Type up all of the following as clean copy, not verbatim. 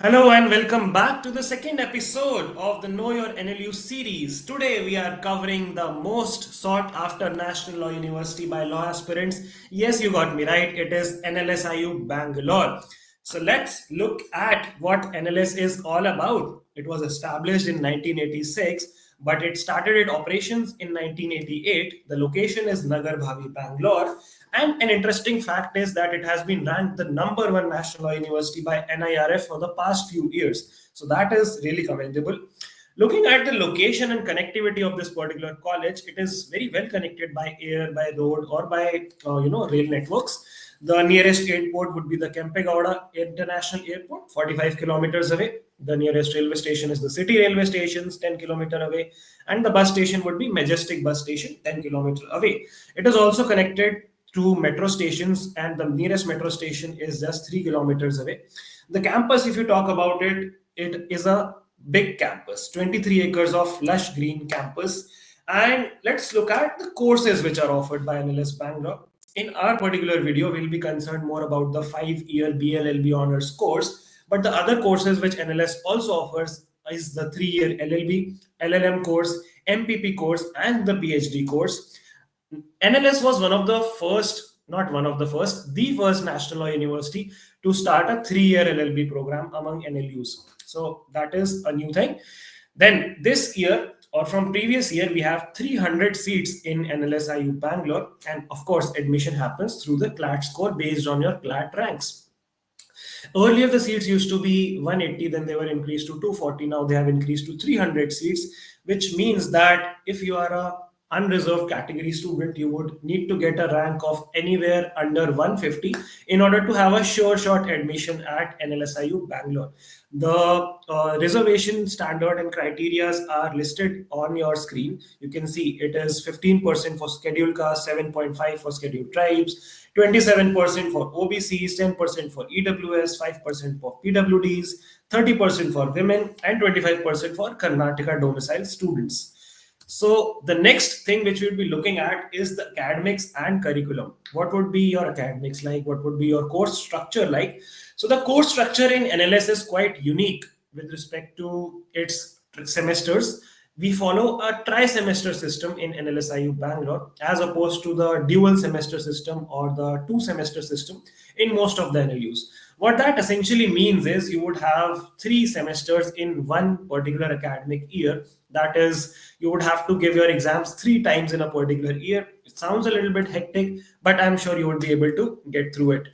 Hello and welcome back to the second episode of the Know Your NLU series. Today we are covering the most sought after National Law University by law aspirants. Yes, you got me right. It is NLSIU Bangalore. So let's look at what NLS is all about. It was established in 1986, but it started its operations in 1988. The location is Nagar Bhavi, Bangalore. And an interesting fact is that it has been ranked the number one national law university by NIRF for the past few years. So that is really commendable. Looking at the location and connectivity of this particular college, it is very well connected by air, by road, or by rail networks. The nearest airport would be the Kempegowda International Airport, 45 kilometers away. The nearest railway station is the city railway stations, 10 kilometers away, and the bus station would be Majestic bus station, 10 kilometers away. It is also connected to metro stations, and the nearest metro station is just 3 kilometers away. The campus, if you talk about it, it is a big campus, 23 acres of lush green campus. And let's look at the courses which are offered by NLS Bangalore. In our particular video, we'll be concerned more about the 5-year BLLB honors course, but the other courses which NLS also offers is the 3-year LLB, LLM course, MPP course, and the PhD course. NLS was one of the first, not one of the first, the first national law university to start a 3-year LLB program among NLUs. So that is a new thing. Then this year, or from previous year, we have 300 seats in NLSIU Bangalore. And of course, admission happens through the CLAT score based on your CLAT ranks. Earlier, the seats used to be 180, then they were increased to 240. Now they have increased to 300 seats, which means that if you are a unreserved category student, you would need to get a rank of anywhere under 150 in order to have a sure shot admission at NLSIU Bangalore. The reservation standard and criterias are listed on your screen. You can see it is 15% for scheduled caste, 7.5 for scheduled tribes, 27% for OBCs, 10% for EWS, 5% for PWDs, 30% for women, and 25% for Karnataka domicile students. So the next thing which we'll be looking at is the academics and curriculum. What would be your academics like? What would be your course structure like? So the course structure in NLS is quite unique with respect to its semesters. We follow a tri-semester system in NLSIU Bangalore as opposed to the dual semester system or the two-semester system in most of the NLUs. What that essentially means is you would have 3 semesters in one particular academic year. That is, you would have to give your exams 3 times in a particular year. It sounds a little bit hectic, but I'm sure you would be able to get through it.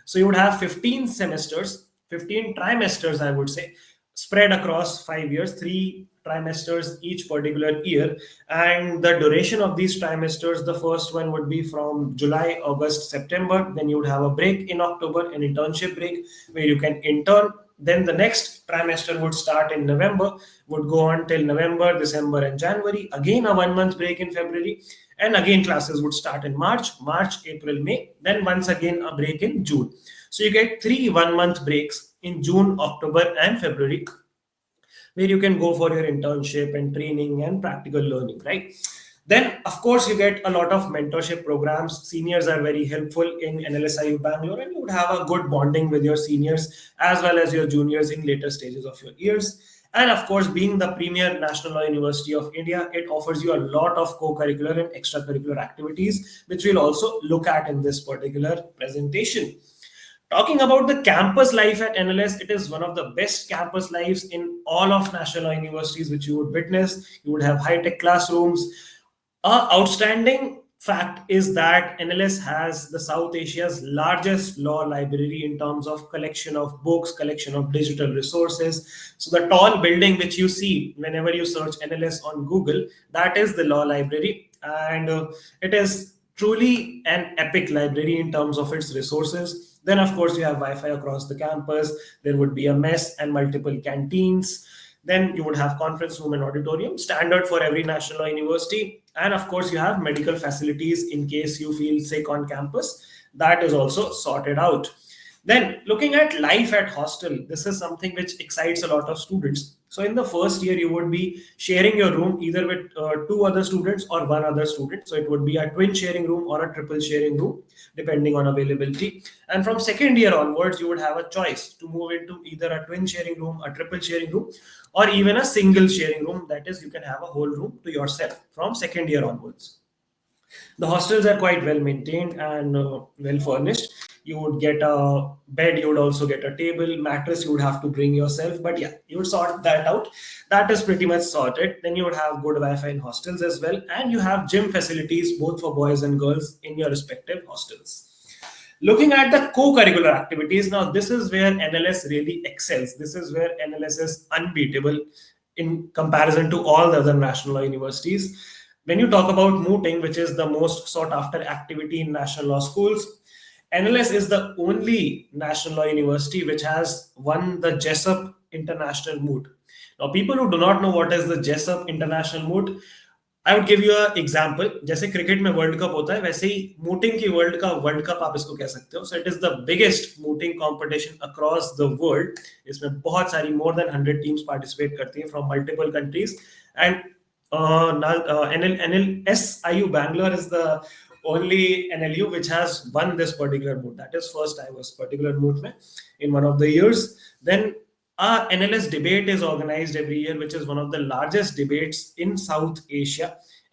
So you would have 15 semesters, 15 trimesters, I would say, spread across 5 years, 3 trimesters each particular year. And the duration of these trimesters, the first one would be from July, August, September. Then you would have a break in October, an internship break where you can intern. Then the next trimester would start in November, would go on till November, December, and January. Again, a 1 month break in February. And again, classes would start in March, April, May. Then once again, a break in June. So you get 3 1 month breaks in June, October, and February, where you can go for your internship and training and practical learning, right? Then, of course, you get a lot of mentorship programs. Seniors are very helpful in NLSIU Bangalore, and you would have a good bonding with your seniors as well as your juniors in later stages of your years. And of course, being the premier National Law University of India, it offers you a lot of co-curricular and extracurricular activities, which we'll also look at in this particular presentation. Talking about the campus life at NLS, it is one of the best campus lives in all of national law universities which you would witness. You would have high-tech classrooms. Outstanding fact is that NLS has the South Asia's largest law library in terms of collection of books, collection of digital resources. So the tall building which you see whenever you search NLS on Google, that is the law library, and it is truly an epic library in terms of its resources. Then, of course, you have Wi-Fi across the campus. There would be a mess and multiple canteens. Then you would have conference room and auditorium, standard for every national law university. And of course, you have medical facilities in case you feel sick on campus. That is also sorted out. Then looking at life at hostel, this is something which excites a lot of students. So in the first year, you would be sharing your room either with two other students or one other student. So it would be a twin sharing room or a triple sharing room, depending on availability. And from second year onwards, you would have a choice to move into either a twin sharing room, a triple sharing room, or even a single sharing room. That is, you can have a whole room to yourself from second year onwards. The hostels are quite well maintained and well furnished. You would get a bed, you would also get a table, mattress you would have to bring yourself. But yeah, you would sort that out. That is pretty much sorted. Then you would have good Wi-Fi in hostels as well, and you have gym facilities both for boys and girls in your respective hostels. Looking at the co-curricular activities, now this is where NLS really excels. This is where NLS is unbeatable in comparison to all the other national law universities. When you talk about mooting, which is the most sought after activity in national law schools, NLS is the only national law university which has won the Jessup International Moot. Now, people who do not know what is the Jessup International Moot, I would give you a example. जैसे cricket में world cup होता है, वैसे ही मूटिंग की world cup आप इसको कह सकते हो. So it is the biggest mooting competition across the world. इसमें बहुत सारी मोर देन 100 टीम्स पार्टिसिपेट करती हैं from multiple countries. And NLSIU Bangalore is the only NLU which has won this particular moot. That is first time was particular moot mein in one of the years. Then NLS debate is organized every year, which is one of the largest debates in South Asia.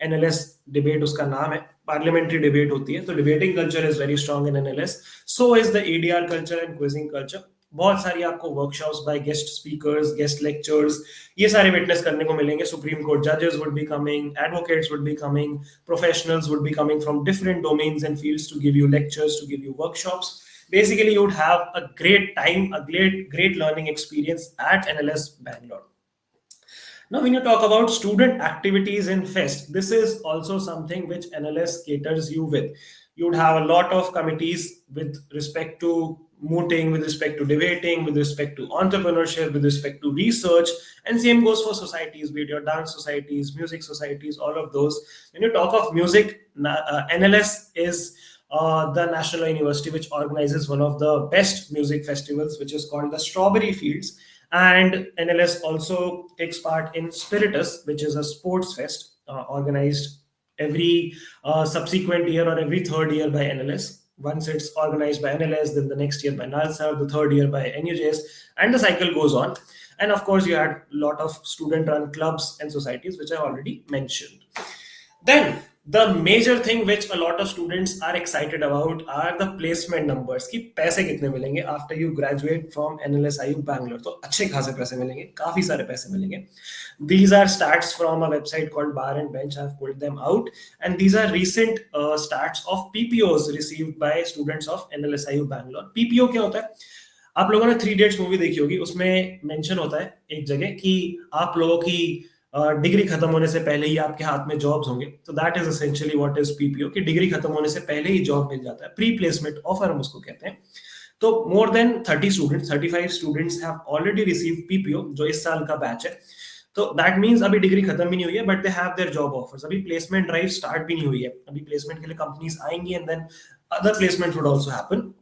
NLS debate उसका नाम है. Parliamentary debate होती है, तो debating culture is very strong in NLS. So is the ADR culture and quizzing culture. बहुत सारी आपको workshops by guest speakers, guest lectures, ये सारे विटनेस करने को मिलेंगे. सुप्रीम कोर्ट जजेस would be coming, advocates would be coming, professionals would be coming from different domains and fields to give you lectures, to give you workshops. Basically, you would have a great time, a great learning experience at NLS Bangalore. Now, when you talk about student activities in Fest, this is also something which NLS caters you with. You would have a lot of committees with respect to mooting, with respect to debating, with respect to entrepreneurship, with respect to research, and same goes for societies, be it your dance societies, music societies, all of those. When you talk of music, NLS is the national university which organizes one of the best music festivals, which is called the Strawberry Fields. And NLS also takes part in Spiritus, which is a sports fest organized every subsequent year or every third year by NLS. Once it's organized by NLS, then the next year by NALSA, the third year by NUJS, and the cycle goes on. And of course, you had a lot of student-run clubs and societies, which I already mentioned. Then the major thing which a lot of students are excited about are the placement numbers. कि पैसे कितने मिलेंगे after you graduate from NLSIU Bangalore. तो अच्छे खासे पैसे मिलेंगे, काफी सारे पैसे मिलेंगे. These are stats from a website called Bar and Bench. I've pulled them out, and these are recent stats of PPOs received by students of NLSIU Bangalore. PPO क्या होता है? आप लोगों ने 3 Dates मूवी देखी होगी. उसमें मेंशन होता है एक जगह कि आप लोगों की डिग्री खत्म होने से पहले ही आपके हाथ में जॉब्स होंगे. तो that is essentially what is PPO, कि डिग्री खत्म होने से पहले ही जॉब मिल जाता है. प्री प्लेसमेंट ऑफर हम उसको कहते हैं. तो more than 30 students, 35 students have already received PPO, जो इस साल का बैच है. तो दैट मींस अभी डिग्री खत्म भी नहीं हुई है, but they have their job offers. अभी प्लेसमेंट ड्राइव स्टार्ट भी नहीं हुई है. अभी प्लेसमेंट के लिए कंपनीज आएंगी and then other placement would also happen.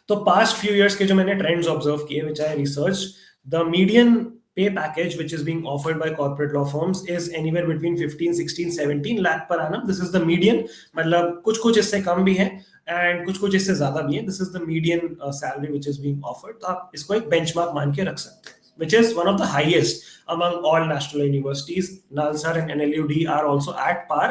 तो पास्ट फ्यू इयर्स के जो मैंने ट्रेंड्स ऑब्जर्व किए, which I research, the median pay package which is being offered by corporate law firms is anywhere between 15, 16, 17 lakh per annum. This is the median. मतलब कुछ इससे कम भी है and कुछ इससे ज्यादा भी है. This is the median salary which is being offered. तो आप इसको एक benchmark मान के रख सकते हैं, which is one of the highest among all national universities. NALSA and NLUD are also at par,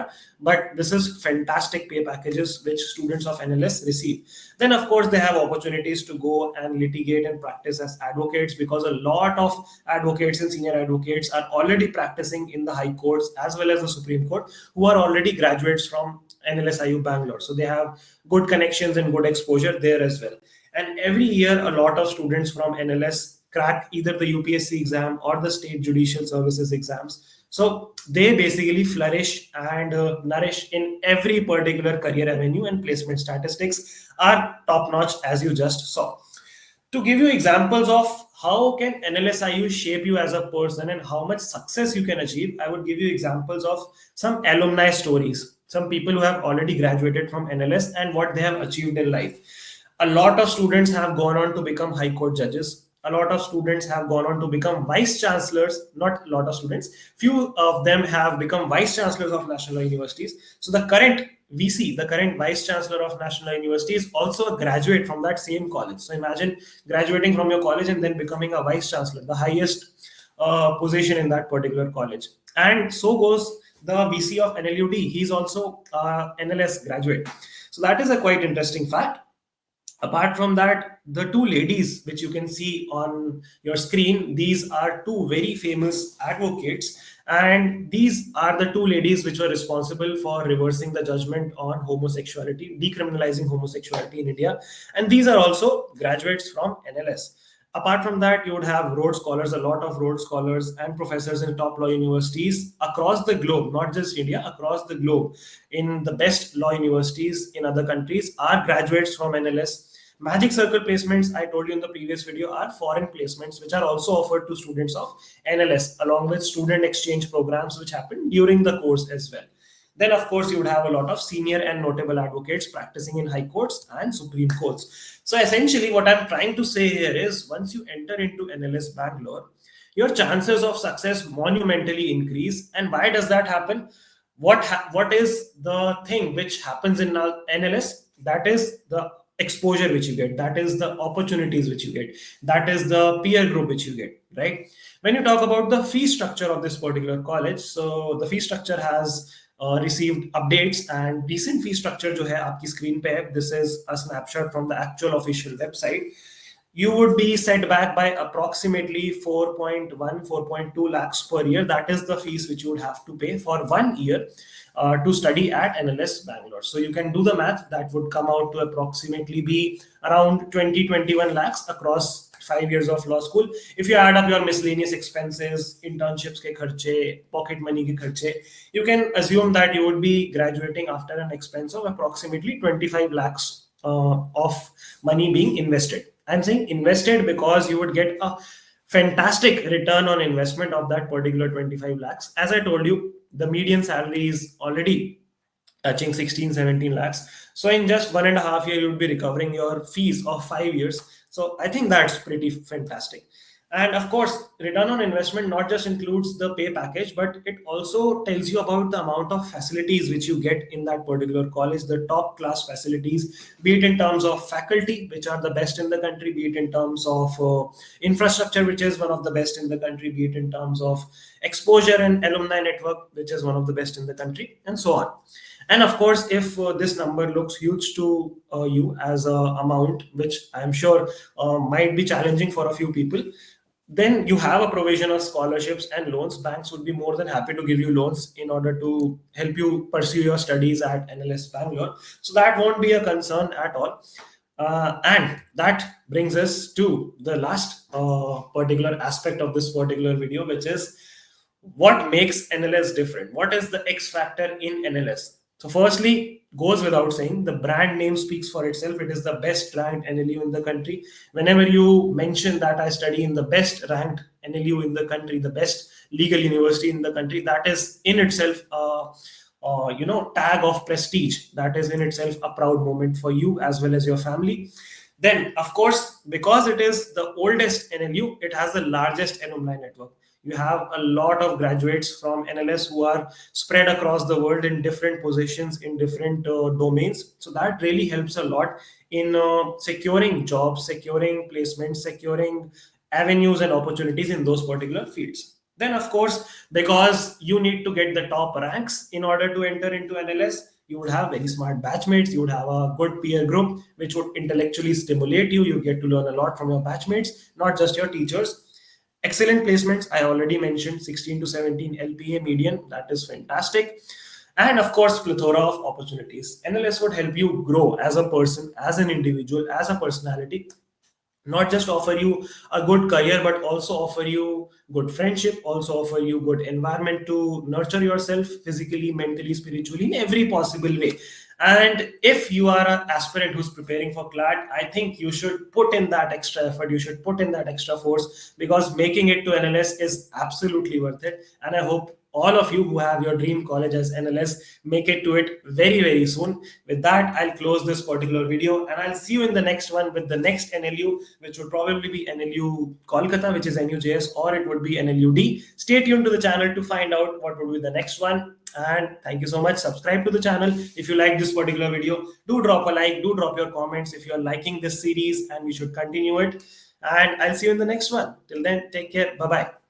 but this is fantastic pay packages which students of NLS receive. Then of course they have opportunities to go and litigate and practice as advocates, because a lot of advocates and senior advocates are already practicing in the high courts as well as the Supreme Court, who are already graduates from NLSIU Bangalore. So they have good connections and good exposure there as well. And every year a lot of students from NLS crack either the UPSC exam or the state judicial services exams. So they basically flourish and nourish in every particular career avenue, and placement statistics are top notch, as you just saw. To give you examples of how can NLSIU shape you as a person and how much success you can achieve, I would give you examples of some alumni stories, some people who have already graduated from NLS and what they have achieved in life. A lot of students have gone on to become high court judges. A lot of students have gone on to become vice chancellors. Not a lot of students, few of them have become vice chancellors of national universities. So the current VC, the current vice chancellor of national university, is also a graduate from that same college. So imagine graduating from your college and then becoming a vice chancellor, the highest position in that particular college. And so goes the VC of NLUD. He's also NLS graduate. So that is a quite interesting fact. Apart from that, the two ladies which you can see on your screen, these are two very famous advocates, and these are the two ladies which were responsible for reversing the judgment on homosexuality, decriminalizing homosexuality in India, and these are also graduates from NLS. Apart from that, you would have Rhodes Scholars, a lot of Rhodes Scholars and professors in top law universities across the globe, not just India, across the globe, in the best law universities in other countries are graduates from NLS. Magic Circle placements, I told you in the previous video, are foreign placements which are also offered to students of NLS, along with student exchange programs which happen during the course as well. Then, of course, you would have a lot of senior and notable advocates practicing in high courts and supreme courts. So, essentially, what I'm trying to say here is once you enter into NLS Bangalore, your chances of success monumentally increase. And why does that happen? What is the thing which happens in NLS? That is the exposure which you get, that is the opportunities which you get, that is the peer group which you get, right? When you talk about the fee structure of this particular college, so the fee structure has received updates, and recent fee structure जो है आपकी screen पे है, this is a snapshot from the actual official website. You would be set back by approximately 4.2 lakhs per year. That is the fees which you would have to pay for 1 year to study at NLS Bangalore. So you can do the math. That would come out to approximately be around 21 lakhs across 5 years of law school. If you add up your miscellaneous expenses, internships ke kharche, pocket money ke kharche, you can assume that you would be graduating after an expense of approximately 25 lakhs of money being invested. I'm saying invested because you would get a fantastic return on investment of that particular 25 lakhs. As I told you, the median salary is already touching 16, 17 lakhs. So in just 1.5 years, you would be recovering your fees of 5 years. So I think that's pretty fantastic. And of course, return on investment not just includes the pay package, but it also tells you about the amount of facilities which you get in that particular college, the top class facilities, be it in terms of faculty, which are the best in the country, be it in terms of infrastructure, which is one of the best in the country, be it in terms of exposure and alumni network, which is one of the best in the country, and so on. And of course, if this number looks huge to you as a amount, which I'm sure might be challenging for a few people, then you have a provision of scholarships and loans. Banks would be more than happy to give you loans in order to help you pursue your studies at NLS Bangalore. So that won't be a concern at all. And that brings us to the last particular aspect of this particular video, which is what makes NLS different? What is the X factor in NLS? So, firstly, goes without saying, the brand name speaks for itself. It is the best ranked NLU in the country. Whenever you mention that I study in the best ranked NLU in the country, the best legal university in the country, that is in itself tag of prestige. That is in itself a proud moment for you as well as your family. Then, of course, because it is the oldest NLU, it has the largest alumni network. You have a lot of graduates from NLS who are spread across the world in different positions in different domains. So that really helps a lot in securing jobs, securing placements, securing avenues and opportunities in those particular fields. Then, of course, because you need to get the top ranks in order to enter into NLS, you would have very smart batchmates, you would have a good peer group which would intellectually stimulate you. You get to learn a lot from your batchmates, not just your teachers. Excellent placements, I already mentioned 16 to 17 LPA median, that is fantastic. And of course, plethora of opportunities. NLS would help you grow as a person, as an individual, as a personality, not just offer you a good career, but also offer you good friendship, also offer you good environment to nurture yourself physically, mentally, spiritually, in every possible way. And if you are an aspirant who's preparing for CLAT, I think you should put in that extra effort, you should put in that extra force, because making it to NLS is absolutely worth it. And I hope all of you who have your dream college as NLS make it to it very, very soon. With that, I'll close this particular video and I'll see you in the next one with the next NLU, which would probably be NLU Kolkata, which is NUJS, or it would be NLUD. Stay tuned to the channel to find out what would be the next one. And thank you so much. Subscribe to the channel if you like this particular video. Do drop a like, do drop your comments if you are liking this series and we should continue it. And I'll see you in the next one. Till then, take care. Bye bye.